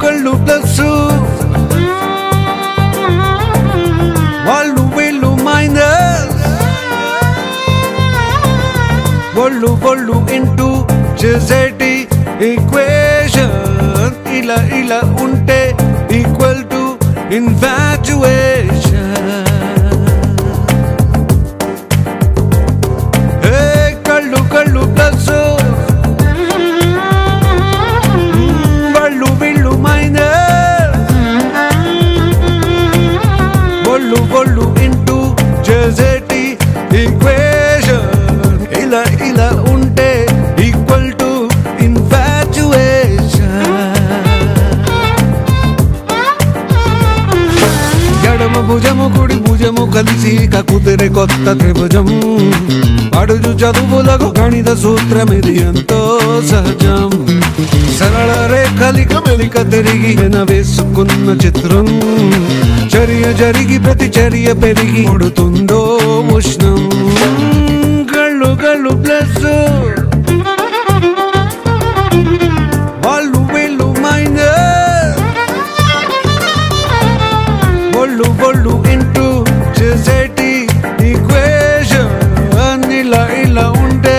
కళ్ళు ప్లస్ వాళ్ళు వీళ్ళు మైనస్ ఒళ్ళు ఇంటూ చేసేటి ఈక్వేషన్ ఇలా ఉంటే ఈక్వల్ టు ఇన్ఫాచ్యుయేషన్ కళ్ళు ప్లస్ వాళ్ళు మైనస్ ఒళ్ళు ఇంటూ చేసేటి ఈక్వేషన్ ఇలా ఉంటే ఈక్వల్ టు ఇన్ఫాచ్యుయేషన్ ఎడమ భుజము కుడి భుజము కలిసి కుదిరే కొత్త త్రిభుజం అడుగు చదువులకు గణిత సూత్రమిది ఎంతో సహజం సరళ రేఖలిక మెలిక తిరిగి వేసుకున్న చిత్రం చర్య జరిగి ప్రతిచర్య పెరిగి ఉడుతుందో ఉష్ణం కళ్ళు ప్లస్ వాళ్ళు వీళ్ళు మైనస్ ఒళ్ళు ఇంటూ చేసేటి ఈక్వేషన్ ఇలా ఉంటే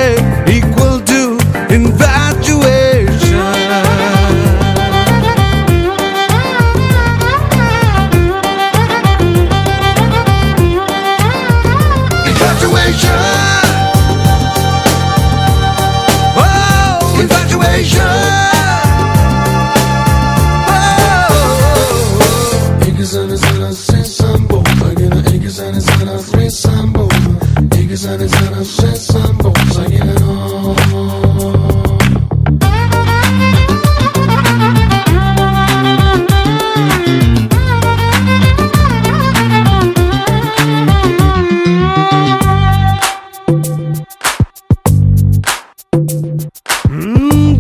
ఈక్వల్ టు ఇన్ఫాచ్యుయేషన్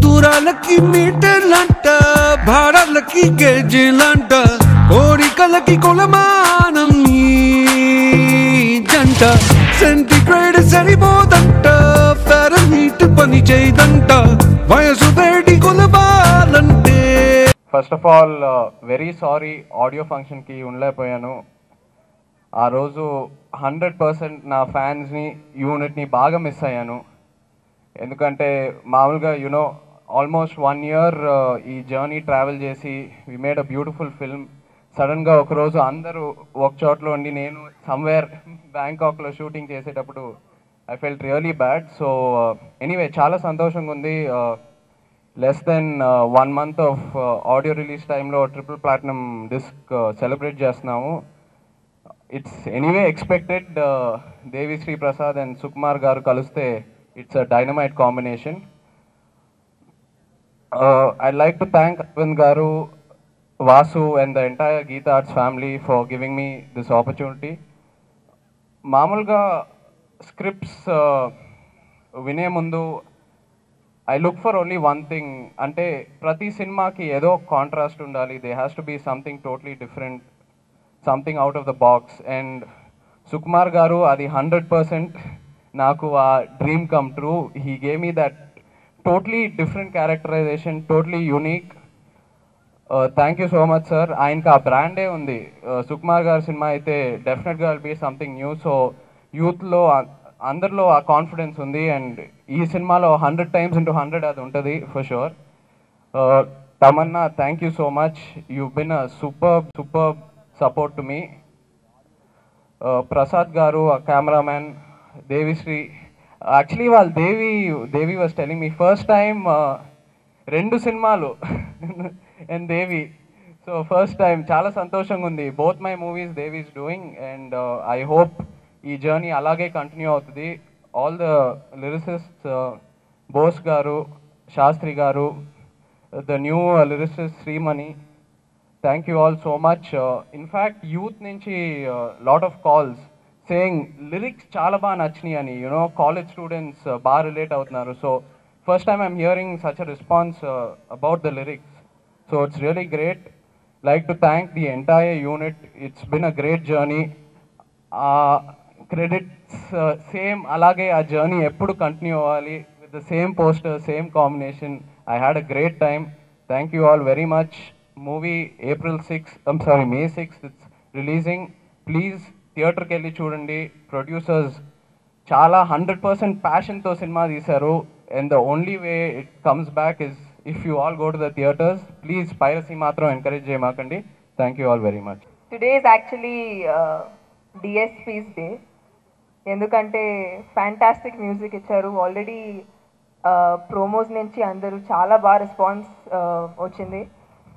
దూరాలకి మీటర్లంట భారాలకి గేజీలంట కోరికలకి కొలమానం ఈ జంట సెంటిగ్రేడ్ సరిపోదంట ఫారెన్హీట్ పని చేయదంట వయసు వేడి కొలవాలంటే. First of all very sorry audio ఫంక్షన్కి ఉండలేకపోయాను. ఆ రోజు 100% నా ఫ్యాన్స్ని యూనిట్ని బాగా మిస్ అయ్యాను. ఎందుకంటే మామూలుగా ఆల్మోస్ట్ 1 year ఈ జర్నీ ట్రావెల్ చేసి we made a beautiful film. సడన్గా ఒకరోజు అందరూ ఒక చోట్లో ఉండి నేను సమ్వేర్ బ్యాంకాక్లో షూటింగ్ చేసేటప్పుడు I felt really bad. So anyway చాలా సంతోషంగా ఉంది. Less than 1 month of audio release టైంలో ట్రిపుల్ ప్లాటినం డిస్క్ సెలబ్రేట్ చేస్తున్నాము. It's anyway expected. Devi Sri Prasad and Sukumar garu కలిస్తే it's a dynamite combination. I'd like to thank Arvind Garu, Vasu and the entire Geetha Arts family for giving me this opportunity. Mamulga scripts vine mundu I look for only one thing, ante prati cinema ki edo contrast undali. There has to be something totally different, something out of the box, and Sukumar Garu adi 100% నాకు ఆ dream come true. He gave me that totally different characterization, totally unique. Thank you so much sir. ఆయనకి ఆ బ్రాండే ఉంది. సుకుమార్ గారి cinema అయితే డెఫినెట్గా will be something new. So యూత్లో అందరిలో ఆ కాన్ఫిడెన్స్ ఉంది, అండ్ ఈ సినిమాలో 100 times into 100 అది ఉంటుంది for sure. Tamannaah, thank you so much. You been a super support to me. Prasad garu ఆ కెమెరామ్యాన్, దేవిశ్రీ, యాక్చువల్లీ వాళ్ళు Devi was telling me first time 2 సినిమాలు and Devi. So first time చాలా సంతోషంగా ఉంది. Both my movies Devi is doing, and I hope ఈ journey అలాగే continue అవుతుంది. All the lyricist Bose garu, Shastri garu, the new lyricist Shreemani, thank you all so much. In fact youth నుంచి lot of calls saying lyrics చాలా బాగా నచ్చినాయి అని, కాలేజ్ స్టూడెంట్స్ బాగా రిలేట్ అవుతున్నారు. So first time I'm hearing such a response about the lyrics. So it's really great. Like to thank the entire unit. It's been a great journey. Credits same అలాగే ఆ journey ఎప్పుడు continue అవ్వాలి with the same poster, same combination. I had a great time. Thank you all very much. Movie May 6th it's releasing. Please థియేటర్కి వెళ్ళి చూడండి. Producers చాలా 100% ప్యాషన్తో cinema తీశారు. And the only way it comes back is if you all go to the theatres. Please piracy మాత్రం encourage చేయమాకండి. Thank you all very much. Today is actually DSP's day. ఎందుకంటే fantastic music ఇచ్చారు. Already promos నుంచి అందరూ చాలా బాగా response వచ్చింది.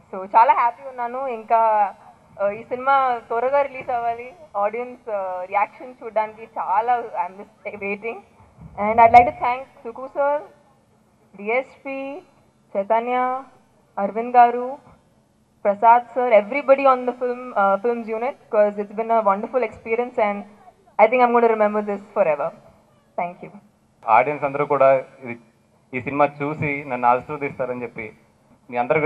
So చాలా హ్యాపీ ఉన్నాను. ఇంకా ఈ సినిమా త్వరగా రిలీజ్ అవ్వాలి. ఆడియన్స్ రియాక్షన్ చూడడానికి చాలా I'm just waiting. And I'd like to thank Suku sir, DSP, Chaitanya, Aravind garu, Prasad sir, everybody on the films unit, because it's been a wonderful experience and I think I'm going to remember this forever. Thank you. Audience అందరూ కూడా ఈ cinema చూసి నన్ను ఆశీర్వదిస్తారని చెప్పి మీ అందరి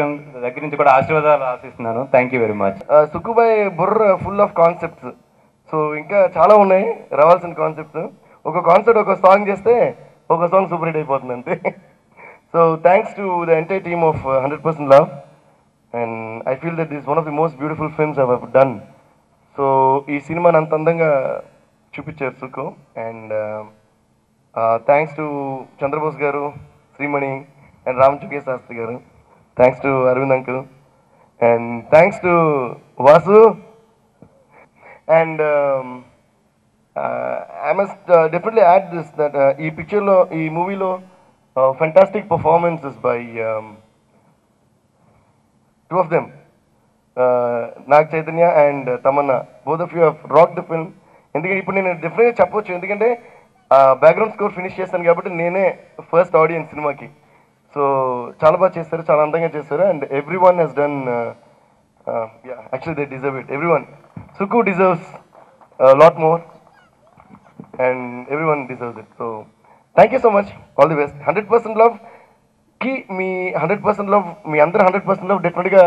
దగ్గర నుంచి కూడా ఆశీర్వాదాలు ఆశిస్తున్నాను. Thank you very much. Sukubai బుర్ర ఫుల్ ఆఫ్ కాన్సెప్ట్స్. సో ఇంకా చాలా ఉన్నాయి రావాల్సిన కాన్సెప్ట్స్. ఒక కాన్సెప్ట్ ఒక సాంగ్ చేస్తే ఒక సాంగ్ సూపర్ హిట్ అయిపోతుంది అంతే. So thanks to the entire team of 100% Love. And I feel that this is one of the most beautiful films I've ever done. So ఈ సినిమాని అంత అందంగా చూపించారు Suku. And thanks to Chandrabose garu, Srimani and రామచుకే Shastri garu. Thanks to Aravind uncle and thanks to Vasu. And I must definitely add this that ఈ పిక్చర్లో, ఈ మూవీలో fantastic performances by two of them, Nag Chaitanya and Tamanna. Both of you have rocked the film. ఎందుకంటే ఇప్పుడు నేను డెఫినెట్గా చెప్పొచ్చు, ఎందుకంటే బ్యాక్గ్రౌండ్ స్కోర్ ఫినిష్ చేస్తాను కాబట్టి నేనే ఫస్ట్ ఆడియన్స్ సినిమాకి. సో చాలా బాగా చేస్తారు, చాలా అందంగా చేస్తారు. And everyone he's done, actually they deserve it. Everyone. Suku deserves lot more and everyone deserves it. So thank you so much. All the best. 100% Love కి మీ 100% Love, మీ అందరూ 100% Love డెఫినెట్గా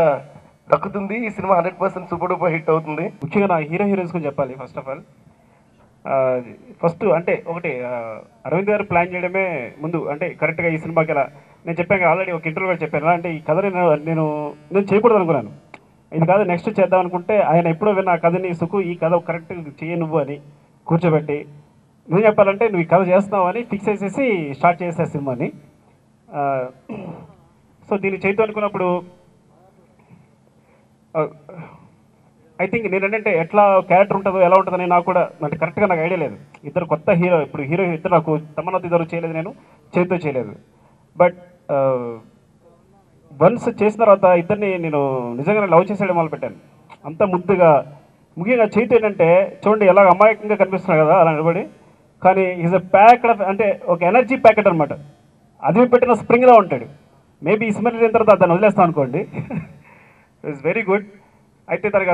దక్కుతుంది. ఈ సినిమా 100% సూపర్ డూపర్ హిట్ అవుతుంది. ముఖ్యంగా నా heroines గురించి చెప్పాలి. ఫస్ట్ ఆఫ్ ఆల్ అంటే ఒకటి, అరవింద్ గారు ప్లాన్ చేయడమే ముందు, అంటే కరెక్ట్గా ఈ సినిమాకి ఎలా నేను చెప్పాను, ఆల్రెడీ ఒక ఇంటర్వ్యూ కూడా చెప్పాను. అంటే ఈ కథ నేను చేయకూడదు అనుకున్నాను. ఇది కాదు నెక్స్ట్ చేద్దాం అనుకుంటే ఆయన ఎప్పుడో విన్న ఆ కథని, సుకు ఈ కథ కరెక్ట్ చేయ నువ్వు అని కూర్చోబెట్టి, నువ్వు చెప్పాలంటే నువ్వు ఈ కథ చేస్తున్నావు అని ఫిక్స్ చేసేసి స్టార్ట్ చేసే సినిమాని. సో దీన్ని చేయతో అనుకున్నప్పుడు ఐ థింక్ నేనంటే ఎట్లా క్యారెక్టర్ ఉంటుందో ఎలా ఉంటుందని నాకు కూడా అంటే కరెక్ట్గా నాకు ఐడియా లేదు. ఇద్దరు కొత్త హీరో, ఇప్పుడు హీరో ఇద్దరు నాకు తమన్నాతో ఇద్దరు చేయలేదు, నేను చేతితో చేయలేదు. బట్ వన్స్ చేసిన తర్వాత ఇద్దరిని నేను నిజంగానే లవ్ చేసేయడం మొదలుపెట్టాను. అంత ముద్దుగా, ముఖ్యంగా చేతి ఏంటంటే చూడండి ఎలా అమాయకంగా కనిపిస్తున్నాడు కదా అలా నిలబడి, కానీ ఈజ్ అ ప్యాకెట్, అంటే ఒక ఎనర్జీ ప్యాకెట్ అనమాట. అది పెట్టిన స్ప్రింగ్లా ఉంటాడు. మేబీ ఈ స్మెల్ అయిన తర్వాత దాన్ని వదిలేస్తాం అనుకోండి. It's very good. అయితే తనకు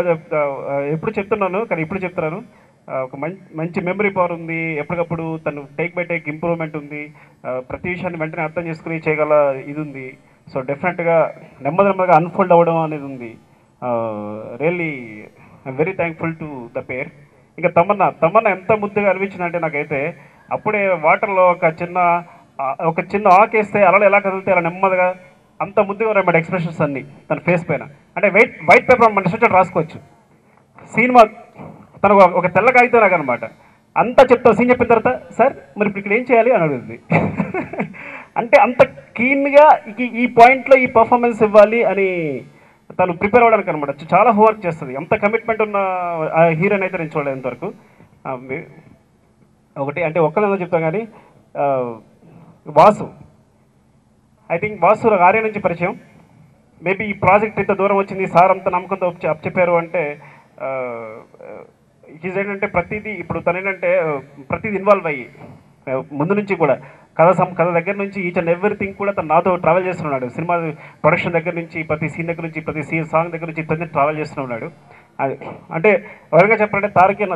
ఎప్పుడు చెప్తున్నాను, కానీ ఇప్పుడు చెప్తున్నాను, ఒక మంచి మెమరీ పవర్ ఉంది. ఎప్పటికప్పుడు తను టేక్ బై టేక్ ఇంప్రూవ్మెంట్ ఉంది. ప్రతి విషయాన్ని వెంటనే అర్థం చేసుకుని చేయగల ఇది ఉంది. సో డెఫినెట్గా నెమ్మదిగా అన్ఫోల్డ్ అవ్వడం అనేది ఉంది. Really I'm very thankful to the పేర్. ఇంకా తమన్నా ఎంత ముద్దుగా అనిపించిందంటే నాకైతే, అప్పుడే వాటర్లో ఒక చిన్న ఆకేస్తే అలలు ఎలా కదిలితే అలా నెమ్మదిగా అంత ముద్దుగా ఉన్నాయన్నమాట ఎక్స్ప్రెషన్స్ అన్నీ తన ఫేస్ పైన. అంటే వైట్ పేపర్ మన ఇష్టం రాసుకోవచ్చు. సినిమా తను ఒక తెల్ల కాగితం లాగా అనమాట. అంతా చెప్తావు, సీన్ చెప్పిన తర్వాత సార్ మరి ఇప్పుడు ఇక్కడ ఏం చేయాలి అని అడుగుతుంది. అంటే అంత కీన్గా ఈ పాయింట్లో ఈ పర్ఫార్మెన్స్ ఇవ్వాలి అని తను ప్రిపేర్ అవ్వడానికి అనమాట. చాలా హోంవర్క్ చేస్తుంది. అంత కమిట్మెంట్ ఉన్న హీరోయిన్ అయితే నేను చూడలేదు ఇంతవరకు. ఒకటి అంటే ఒక్కలేదో చెప్తాం కానీ, వాసు, ఐ థింక్ వాసు ఆర్య నుంచి పరిచయం. మేబీ ఈ ప్రాజెక్ట్ ఇంత దూరం వచ్చింది, సార్ అంత నమ్మకంతో చెప్పారు అంటే ఈజ్ ఏంటంటే ప్రతిదీ ఇప్పుడు తను ఏంటంటే ప్రతిదీ ఇన్వాల్వ్ అయ్యి ముందు నుంచి కూడా కథ దగ్గర నుంచి ఈచ్ అండ్ ఎవ్రీథింగ్ కూడా తను నాతో ట్రావెల్ చేస్తున్నాడు. సినిమా ప్రొడక్షన్ దగ్గర నుంచి ప్రతి సీన్ దగ్గర నుంచి ప్రతి సాంగ్ దగ్గర నుంచి తను ట్రావెల్ చేస్తున్నాడు. అది అంటే ఎవరిగా చెప్పాలంటే తారకి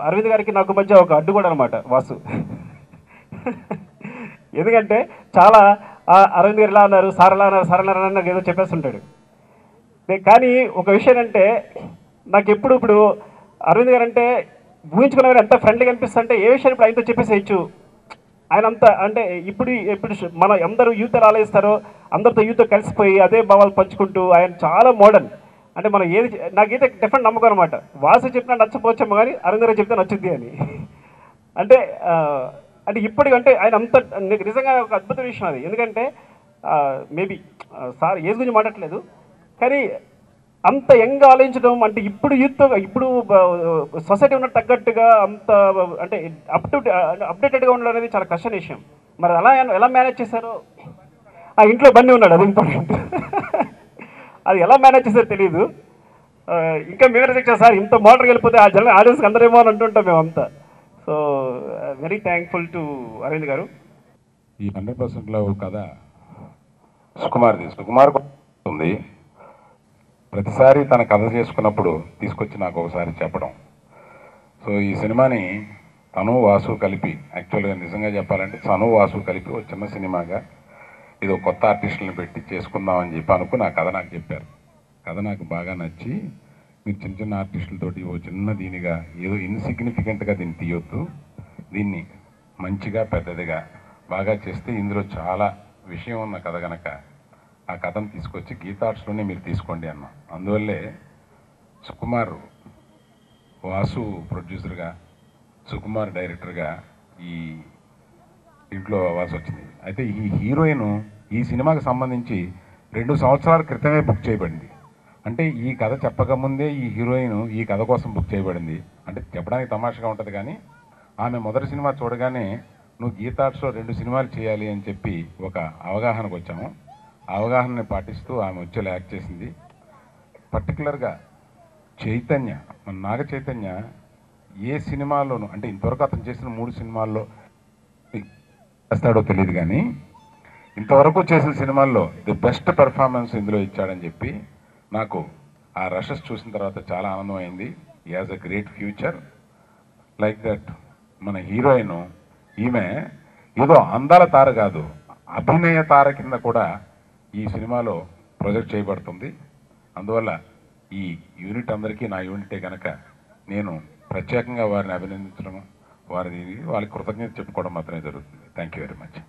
అరవింద్ గారికి నాకు మధ్య ఒక అడ్డు కూడా అనమాట వాసు. ఎందుకంటే చాలా అరవింద్ గారు ఇలా అన్నారు, సార్ ఎలా అన్నారు నాకు ఏదో చెప్పేస్తుంటాడు. కానీ ఒక విషయం అంటే నాకు ఇప్పుడు అరవింద్ గారు అంటే ఊహించుకున్న ఎంత ఫ్రెండ్లీగా అనిపిస్తుంది అంటే ఏ విషయాన్ని ఇప్పుడు ఆయనతో చెప్పేసేయచ్చు. ఆయన అంత అంటే ఇప్పుడు ఇప్పుడు మన అందరూ యూత్ ఎలా ఆలోచిస్తారో అందరితో యూత్ కలిసిపోయి అదే భావాలు పంచుకుంటూ ఆయన చాలా మోడర్న్. అంటే మనం ఏది నాకైతే డెఫినెట్ నమ్మకం అనమాట. వాసు చెప్పినా నచ్చపోవచ్చేమో కానీ అరవింద్ గారు చెప్తే నచ్చుద్ది అని. అంటే అంటే ఇప్పటికంటే ఆయన అంత నిజంగా ఒక అద్భుత విషయం అది. ఎందుకంటే మేబీ సార్ ఏజ్ గురించి మాట్లాడట్లేదు, కానీ అంత యంగ్ ఆలోచించడం అంటే ఇప్పుడు యూత్ ఇప్పుడు సొసైటీ ఉన్న తగ్గట్టుగా అంత అంటే అప్డేటెడ్గా ఉండడం అనేది చాలా కష్టం విషయం. మరి అలా ఎలా మేనేజ్ చేశారో, ఆ ఇంట్లో బండి ఉన్నాడు, అది ఇంపార్టెంట్. అది ఎలా మేనేజ్ చేశారో తెలియదు. ఇంకా మేమే రిజెక్ట్ సార్ ఇంత మోటర్కి వెళ్ళిపోతే ఆ జన ఆడియన్స్కి అందరేమో అని అంటుంటాం మేమంతా. So very thankful to Aravind garu. ఈ 100%లో కథ సుకుమార్ ఉంది. ప్రతిసారి తన కథ చేసుకున్నప్పుడు తీసుకొచ్చి నాకు ఒకసారి చెప్పడం. సో ఈ సినిమాని తను వాసు కలిపి, యాక్చువల్గా నిజంగా చెప్పాలంటే తను వాసు కలిపి ఒక చిన్న సినిమాగా ఇది ఒక కొత్త ఆర్టిస్టులను పెట్టి చేసుకుందామని చెప్పి అనుకుని ఆ కథ నాకు చెప్పారు. కథ నాకు బాగా నచ్చి, మీరు చిన్న చిన్న ఆర్టిస్టులతోటి ఓ చిన్న దీనిగా ఏదో ఇన్సిగ్నిఫికెంట్గా దీన్ని తీయొద్దు, దీన్ని మంచిగా పెద్దదిగా బాగా చేస్తే ఇందులో చాలా విషయం ఉన్న కథ కనుక ఆ కథను తీసుకొచ్చి గీతార్ట్స్లోనే మీరు తీసుకోండి అన్న. అందువల్లే సుకుమార్ వాసు ప్రొడ్యూసర్గా, సుకుమార్ డైరెక్టర్గా ఈ ఇంట్లో అవ్వాల్సి వచ్చింది. అయితే ఈ హీరోయిన్ ఈ సినిమాకి సంబంధించి 2 సంవత్సరాల క్రితమే బుక్ చేయబడింది. అంటే ఈ కథ చెప్పకముందే ఈ హీరోయిన్ ఈ కథ కోసం బుక్ చేయబడింది. అంటే చెప్పడానికి తమాషగా ఉంటుంది, కానీ ఆమె మొదటి సినిమా చూడగానే నువ్వు గీతార్ట్స్లో 2 సినిమాలు చేయాలి అని చెప్పి ఒక అవగాహనకు వచ్చాము. ఆ అవగాహనని పాటిస్తూ ఆమె వచ్చేలా యాక్ట్ చేసింది. పర్టికులర్గా చైతన్య, మన నాగ చైతన్య ఏ సినిమాల్లోనూ, అంటే ఇంతవరకు అతను చేసిన 3 సినిమాల్లో చేస్తాడో తెలియదు, కానీ ఇంతవరకు చేసిన సినిమాల్లో ది బెస్ట్ పెర్ఫార్మెన్స్ ఇందులో ఇచ్చాడని చెప్పి నాకు ఆ రషెస్ చూసిన తర్వాత చాలా ఆనందమైంది. He has a great future like that. మన హీరోయిన్ ఈమె ఏదో అందాల తార కాదు, అభినయ తార కింద కూడా ఈ సినిమాలో ప్రొజెక్ట్ చేయబడుతుంది. అందువల్ల ఈ యూనిట్ అందరికీ నా యూనిటే కనుక నేను ప్రత్యేకంగా వారిని అభినందించడం, వాళ్ళకి కృతజ్ఞత చెప్పుకోవడం మాత్రమే జరుగుతుంది. Thank you very much.